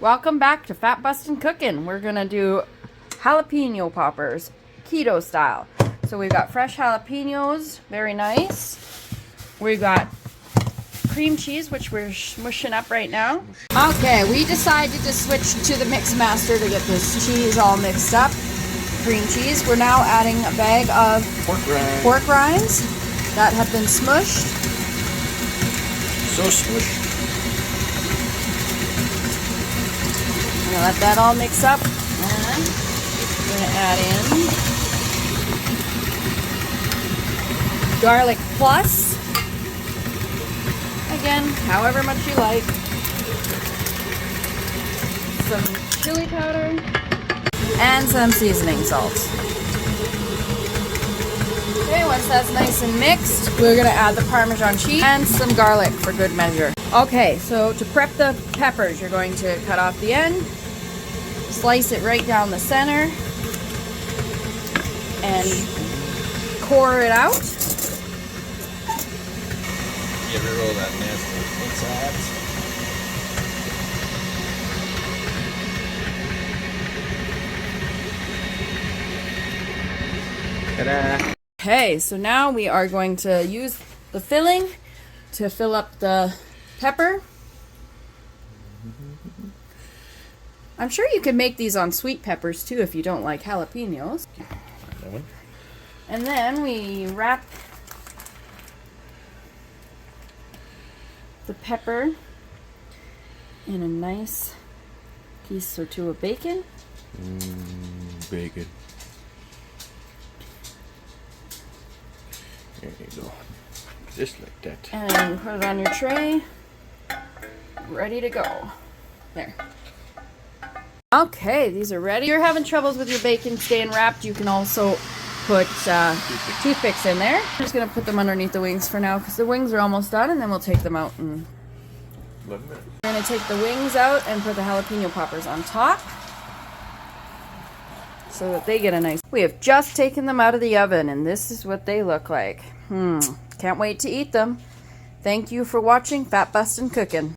Welcome back to Fat Bustin' Cooking. We're gonna do jalapeno poppers, keto style. So we've got fresh jalapenos, very nice. We've got cream cheese, which we're smushing up right now. Okay, we decided to switch to the mix master to get this cheese all mixed up. Cream cheese. We're now adding a bag of pork rinds that have been smushed. So smushed. I'm gonna let that all mix up, and we're gonna add in garlic plus. Again, however much you like. Some chili powder and some seasoning salt. Okay, once that's nice and mixed, we're gonna add the Parmesan cheese and some garlic for good measure. Okay, so to prep the peppers, you're going to cut off the end, slice it right down the center, and core it out. Get rid of all that nasty inside. Ta-da! Okay, so now we are going to use the filling to fill up the pepper. I'm sure you could make these on sweet peppers too if you don't like jalapenos. And then we wrap the pepper in a nice piece or two of bacon. Bacon. There you go. Just like that. And put it on your tray. Ready to go. There. Okay, these are ready. If you're having troubles with your bacon staying wrapped, you can also put toothpicks in there. I'm just going to put them underneath the wings for now because the wings are almost done, and then we'll take them out. And we're going to take the wings out and put the jalapeno poppers on top so that they get a nice... We have just taken them out of the oven, and this is what they look like. Can't wait to eat them. Thank you for watching Fat Bustin' Cooking.